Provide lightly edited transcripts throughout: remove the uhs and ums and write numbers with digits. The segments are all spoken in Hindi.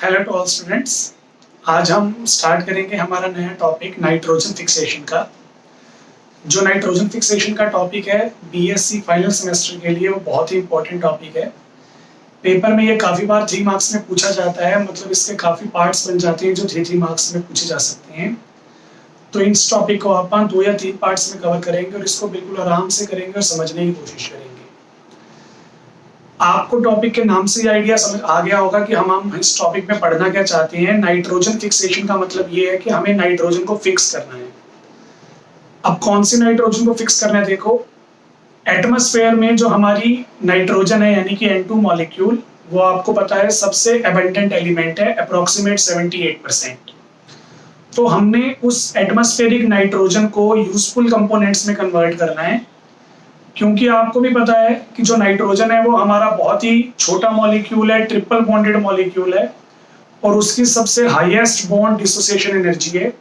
Hello to all students. आज हम स्टार्ट करेंगे हमारा नया टॉपिक नाइट्रोजन फिक्सेशन का। जो नाइट्रोजन फिक्सेशन का टॉपिक है बीएससी फाइनल सेमेस्टर के लिए वो बहुत ही इंपॉर्टेंट टॉपिक है। पेपर में ये काफ़ी बार 3 मार्क्स में पूछा जाता है, मतलब इसके काफ़ी पार्ट्स बन जाते हैं जो 3 मार्क्स में पूछे जा सकते हैं। तो इस टॉपिक को अपन 2 या 3 पार्ट्स में कवर करेंगे और इसको बिल्कुल आराम से करेंगे और समझने की कोशिश करेंगे। आपको टॉपिक के नाम से ही आइडिया समझ आ गया होगा कि हम इस टॉपिक में पढ़ना क्या चाहते हैं। नाइट्रोजन फिक्सेशन का मतलब ये है कि हमें नाइट्रोजन को फिक्स करना है। अब कौन सी नाइट्रोजन को फिक्स करना है, देखो एटमॉस्फेयर में जो हमारी नाइट्रोजन है यानी कि N2 मॉलिक्यूल, वो आपको पता है सबसे एबंडेंट एलिमेंट है, अप्रोक्सीमेट 78%। तो हमने उस एटमॉस्फेरिक नाइट्रोजन को यूजफुल कंपोनेंट्स में कन्वर्ट करना है, क्योंकि आपको भी पता है कि जो नाइट्रोजन है वो हमारा बहुत ही छोटा मॉलिक्यूल है, ट्रिपल बॉन्डेड मॉलिक्यूल है और उसकी सबसे हाईएस्ट बॉन्ड डिसोसिएशन एनर्जी है।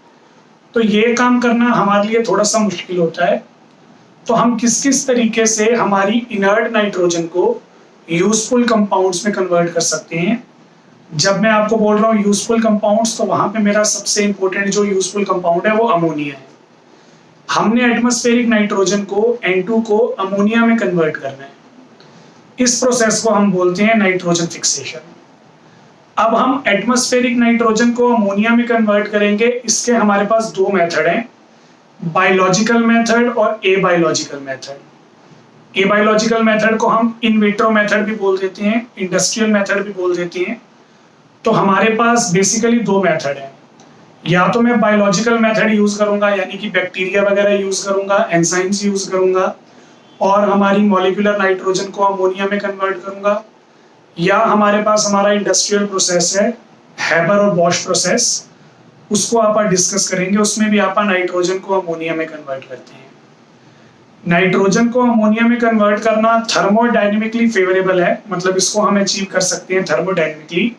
तो ये काम करना हमारे लिए थोड़ा सा मुश्किल होता है। तो हम किस किस तरीके से हमारी इनर्ट नाइट्रोजन को यूजफुल कंपाउंड्स में कन्वर्ट कर सकते हैं। जब मैं आपको बोल रहा हूँ यूजफुल कंपाउंड्स, तो वहां पे मेरा सबसे इंपॉर्टेंट जो यूजफुल कंपाउंड है वो अमोनिया है। हमने एटमॉस्फेरिक नाइट्रोजन को N2 को अमोनिया में कन्वर्ट करना है। इस प्रोसेस को हम बोलते हैं नाइट्रोजन फिक्सेशन। अब हम एटमॉस्फेरिक नाइट्रोजन को अमोनिया में कन्वर्ट करेंगे। इसके हमारे पास 2 मेथड हैं, बायोलॉजिकल मेथड और एबायोलॉजिकल मेथड। एबायोलॉजिकल मेथड को हम इन विट्रो मेथड भी बोल देते हैं, इंडस्ट्रियल मेथड भी बोल देते हैं। तो हमारे पास बेसिकली 2 मेथड हैं। या तो मैं बायोलॉजिकल मेथड यूज करूंगा यानी कि बैक्टीरिया वगैरह यूज करूंगा, एंजाइम्स यूज करूंगा और हमारी मॉलिक्यूलर नाइट्रोजन को अमोनिया में कन्वर्ट करूंगा। या हमारे पास हमारा इंडस्ट्रियल प्रोसेस है, हैबर और बॉश प्रोसेस, उसको आप डिस्कस करेंगे। उसमें भी आप नाइट्रोजन को अमोनिया में कन्वर्ट करते हैं। नाइट्रोजन को अमोनिया में कन्वर्ट करना थर्मोडायनेमिकली फेवरेबल है, मतलब इसको हम अचीव कर सकते हैं थर्मोडायनेमिकली,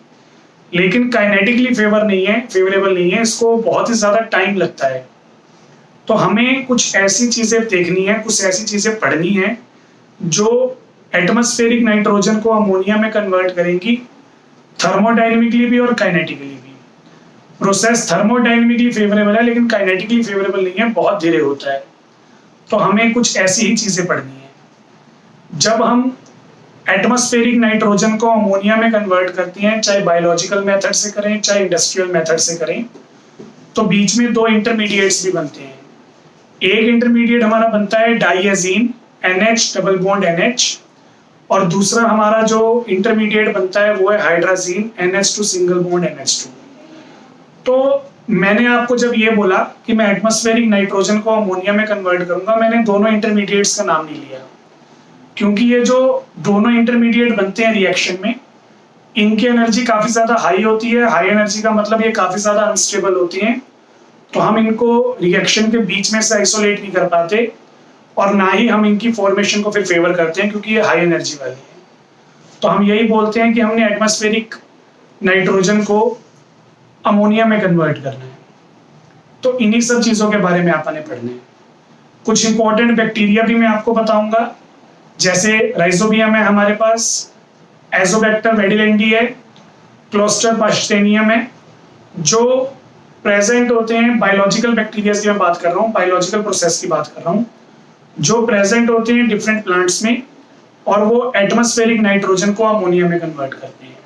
लेकिन काइनेटिकली फेवरेबल नहीं है। इसको बहुत ही ज्यादा टाइम लगता है। तो हमें कुछ ऐसी चीजें देखनी है, कुछ ऐसी चीजें पढ़नी है जो एटमॉस्फेरिक नाइट्रोजन को अमोनिया में कन्वर्ट करेंगी, थर्मोडायनेमिकली भी और काइनेटिकली भी। प्रोसेस थर्मोडायनेमिकली फेवरेबल है लेकिन काइनेटिकली फेवरेबल नहीं है, बहुत धीरे होता है। तो हमें कुछ ऐसी ही चीजें पढ़नी है। जब हम एटमॉस्फेरिक नाइट्रोजन को अमोनिया में कन्वर्ट करते हैं, चाहे बायोलॉजिकल मेथड से करें चाहे इंडस्ट्रियल मेथड से करें, तो बीच में 2 इंटरमीडिएट्स भी बनते हैं। एक इंटरमीडिएट हमारा बनता है डाइएजीन NH डबल बॉन्ड NH, और दूसरा हमारा जो इंटरमीडिएट बनता है वो है hydrazine NH2 single bond NH2। तो मैंने आपको जब ये बोला कि मैं एटमॉस्फेरिक नाइट्रोजन को अमोनिया में कन्वर्ट करूंगा, मैंने दोनों इंटरमीडिएट्स का नाम नहीं लिया, क्योंकि ये जो दोनों इंटरमीडिएट बनते हैं रिएक्शन में, इनकी एनर्जी काफी ज्यादा हाई होती है। हाई एनर्जी का मतलब ये काफी ज्यादा अनस्टेबल होती हैं, तो हम इनको रिएक्शन के बीच में से आइसोलेट नहीं कर पाते और ना ही हम इनकी फॉर्मेशन को फिर फेवर करते हैं, क्योंकि ये हाई एनर्जी वाली है। तो हम यही बोलते हैं कि हमने एटमॉस्फेरिक नाइट्रोजन को अमोनिया में कन्वर्ट करना है। तो इन्हीं सब चीजों के बारे में आपने पढ़ना है। कुछ इंपॉर्टेंट बैक्टीरिया भी मैं आपको बताऊंगा, जैसे राइजोबियम है हमारे पास, एजोबैक्टर वेडिलेंडी है, क्लोस्टर पाश्चेनियम है, जो प्रेजेंट होते हैं। बायोलॉजिकल बैक्टीरिया की मैं बात कर रहा हूँ, बायोलॉजिकल प्रोसेस की बात कर रहा हूँ, जो प्रेजेंट होते हैं डिफरेंट प्लांट्स में और वो एटमॉस्फेरिक नाइट्रोजन को अमोनिया में कन्वर्ट करते हैं।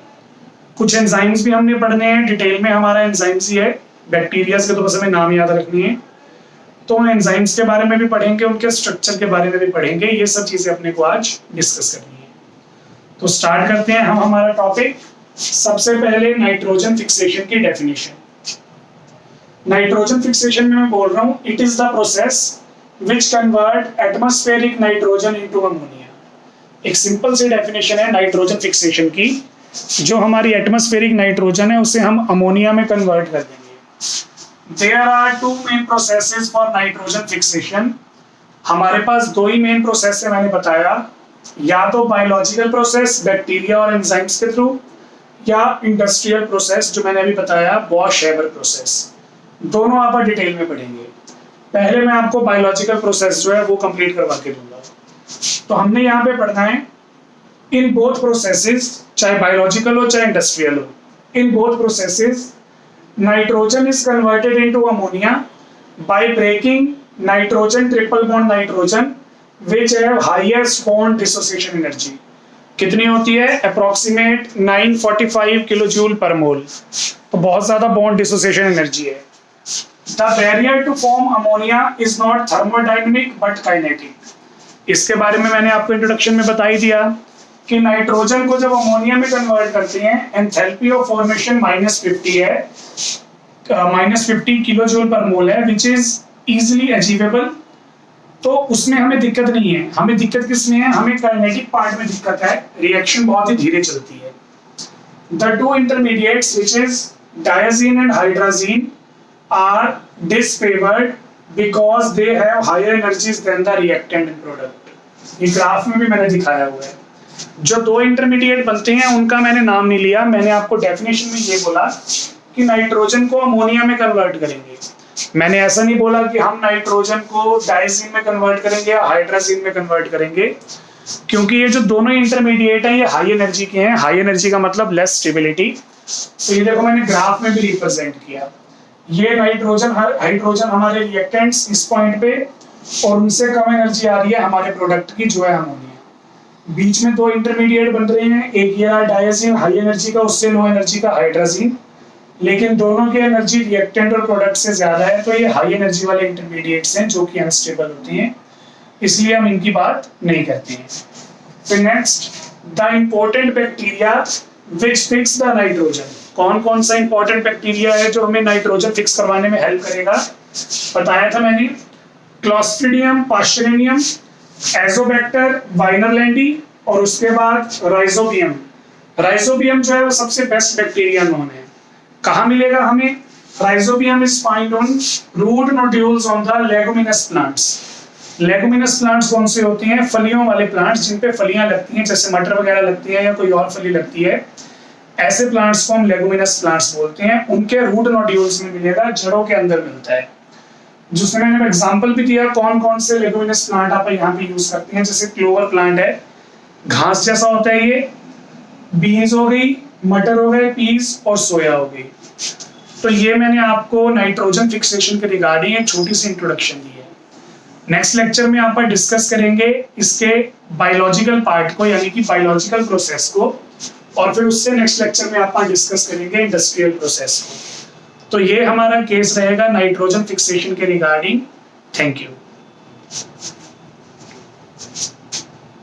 कुछ एंजाइम्स भी हमने पढ़ने हैं, डिटेल में हमारा एंजाइम्स ही है, बैक्टीरिया के तो बस हमें नाम याद रखनी है। तो एंजाइम्स के बारे में भी पढ़ेंगे, उनके स्ट्रक्चर के बारे में भी पढ़ेंगे। ये सब चीजें अपने को आज डिस्कस करनी है। तो स्टार्ट करते हैं हम हमारा टॉपिक। सबसे पहले नाइट्रोजन फिक्सेशन की डेफिनेशन। नाइट्रोजन फिक्सेशन में मैं बोल रहा हूँ, it is the process which convert atmospheric nitrogen into ammonia. एक सिंपल सी डेफिनेशन है नाइट्रोजन फिक्सेशन की। जो हमारी एटमॉस्फेरिक नाइट्रोजन है उसे हम अमोनिया में कन्वर्ट कर देंगे। There are 2 main processes for nitrogen fixation. हमारे पास 2 ही मेन प्रोसेस है, मैंने बताया, या तो बायोलॉजिकल प्रोसेस बैक्टीरिया और एंजाइम्स के थ्रू, या इंडस्ट्रियल प्रोसेस जो मैंने अभी बताया बॉश हैबर प्रोसेस। दोनों आप डिटेल में पढ़ेंगे। पहले मैं आपको बायोलॉजिकल प्रोसेस जो है वो कंप्लीट करवा के दूंगा। तो हमने यहाँ पे पढ़ना है इन बोथ प्रोसेसेस, चाहे बायोलॉजिकल हो चाहे इंडस्ट्रियल हो, In both processes, nitrogen is converted into ammonia by breaking nitrogen triple bond nitrogen, which have highest bond dissociation energy. कितनी होती है? अप्रोक्सीमेट 945 किलो जूल पर मोल, तो बहुत ज्यादा बॉन्ड डिसोसिएशन एनर्जी है. The barrier to form ammonia is not thermodynamic but kinetic. इसके बारे में मैंने आपको इंट्रोडक्शन में बता ही दिया कि नाइट्रोजन को जब अमोनिया में कन्वर्ट करते हैं, एंथैल्पी ऑफ फॉर्मेशन -50 है, -50 किलो जूल पर मोल है, विच इज इजिली अचीवेबल. तो उसमें हमें दिक्कत नहीं है. हमें दिक्कत किसमें है? हमें काइनेटिक पार्ट में दिक्कत है. रिएक्शन बहुत ही धीरे चलती है. The two intermediates which is diazene and hydrazine are disfavoured because they have higher energies than the reactant in product. ये ग्राफ में भी मैंने दिखाया हुआ है. जो दो इंटरमीडिएट बनते हैं उनका मैंने नाम नहीं लिया. मैंने आपको डेफिनेशन में ये बोला कि नाइट्रोजन को अमोनिया में कन्वर्ट करेंगे. मैंने ऐसा नहीं बोला कि हम नाइट्रोजन को डायजीन में कन्वर्ट करेंगे या हाइड्राजीन में कन्वर्ट करेंगे, क्योंकि ये जो दोनों इंटरमीडिएट हैं ये हाई एनर्जी के हैं. हाई एनर्जी का मतलब लेस स्टेबिलिटी. तो ये देखो मैंने ग्राफ में भी रिप्रेजेंट किया. ये नाइट्रोजन हाइड्रोजन हमारे रिएक्टेंट्स इस पॉइंट पे, और उनसे कम एनर्जी आ रही है हमारे प्रोडक्ट की जो है अमोनिया. बीच में दो इंटरमीडिएट बन रहे हैं. एक ये डायजीन हाई एनर्जी का, उससे लो एनर्जी का हाइड्राजीन, लेकिन दोनों की एनर्जी रिएक्टेंट और प्रोडक्ट से ज्यादा है. तो ये हाई एनर्जी वाले इंटरमीडिएट्स हैं जो कि अनस्टेबल होते हैं, इसलिए हम इनकी बात नहीं करते हैं. फिर next, the important bacteria which fix the nitrogen. कौन कौन सा इंपॉर्टेंट बैक्टीरिया है जो हमें नाइट्रोजन फिक्स करवाने में हेल्प करेगा? बताया था मैंने. क्लॉस्ट्रिडियम पास्चरेनियम, एजोबैक्टर वाइनरलैंडी, और उसके बाद राइजोबियम. राइजोबियम जो है वो सबसे बेस्ट बैक्टीरिया नोन है. कहाँ मिलेगा हमें? Rhizobium is found on root nodules on the leguminous plants. Leguminous plants कौन से होते हैं? फलियों वाले प्लांट्स जिन पे फलियां लगती हैं, जैसे मटर वगैरह लगती है या कोई और फली लगती है. ऐसे प्लांट्स को हम लेगुमिनस प्लांट्स बोलते हैं. उनके रूट नोड्यूल्स में मिलेगा, जड़ों के अंदर मिलता है. जिसमें मैंने एग्जांपल भी दिया कौन कौन से लेगुमिनस प्लांट आप यहाँ पे यूज करते हैं. जैसे क्लोवर प्लांट है, घास जैसा होता है ये. बीन्स हो गई, मटर हो गए, पीस और सोया हो गई. तो ये मैंने आपको नाइट्रोजन फिक्सेशन के रिगार्डिंग एक छोटी सी इंट्रोडक्शन दी है. नेक्स्ट लेक्चर में आप डिस्कस करेंगे इसके बायोलॉजिकल पार्ट को, यानी कि बायोलॉजिकल प्रोसेस को, और फिर उससे नेक्स्ट लेक्चर में आप डिस्कस करेंगे इंडस्ट्रियल प्रोसेस को. तो ये हमारा केस रहेगा नाइट्रोजन फिक्सेशन के रिगार्डिंग. Thank you.